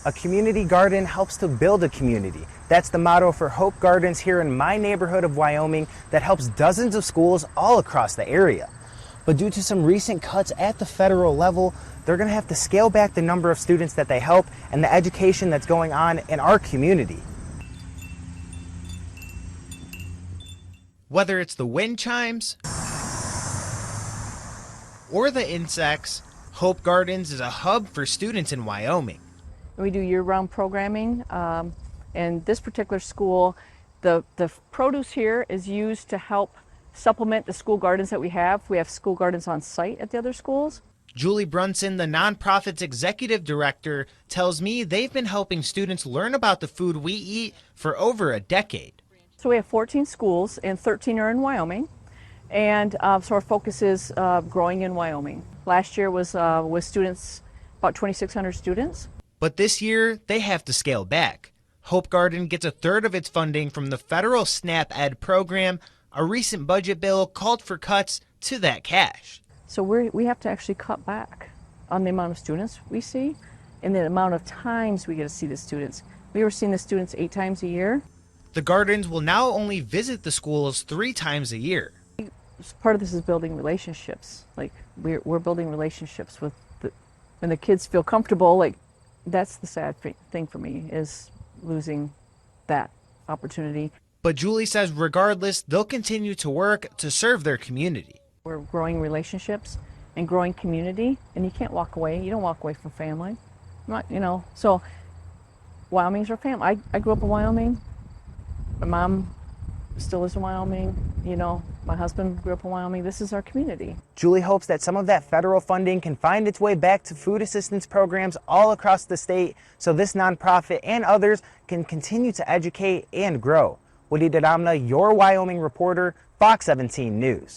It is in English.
A community garden helps to build a community. That's the motto for H.O.P.E Gardens here in my neighborhood of Wyoming that helps dozens of schools all across the area. But due to some recent cuts at the federal level, they're going to have to scale back the number of students that they help and the education that's going on in our community. Whether it's the wind chimes or the insects, H.O.P.E Gardens is a hub for students in Wyoming. We do year-round programming, and this particular school, the produce here is used to help supplement the school gardens that we have. We have school gardens on site at the other schools. Julie Brunson, the nonprofit's executive director, tells me they've been helping students learn about the food we eat for over a decade. So we have 14 schools and 13 are in Wyoming, and so our focus is growing in Wyoming. Last year was with students, about 2,600 students. But this year, they have to scale back. H.O.P.E Garden gets a third of its funding from the federal SNAP Ed program. A recent budget bill called for cuts to that cash. So we have to actually cut back on the amount of students we see and the amount of times we get to see the students. We were seeing the students 8 times a year. The Gardens will now only visit the schools 3 times a year. Part of this is building relationships. Like we're building relationships with when the kids feel comfortable. Like that's the sad thing for me, is losing that opportunity. But Julie says regardless, they'll continue to work to serve their community. We're growing relationships and growing community, and you can't walk away. You don't walk away from family. So Wyoming's our family. I grew up in Wyoming. My mom still lives in Wyoming. My husband grew up in Wyoming. This is our community. Julie hopes that some of that federal funding can find its way back to food assistance programs all across the state so this nonprofit and others can continue to educate and grow. Woody Dadamna, your Wyoming reporter, Fox 17 News.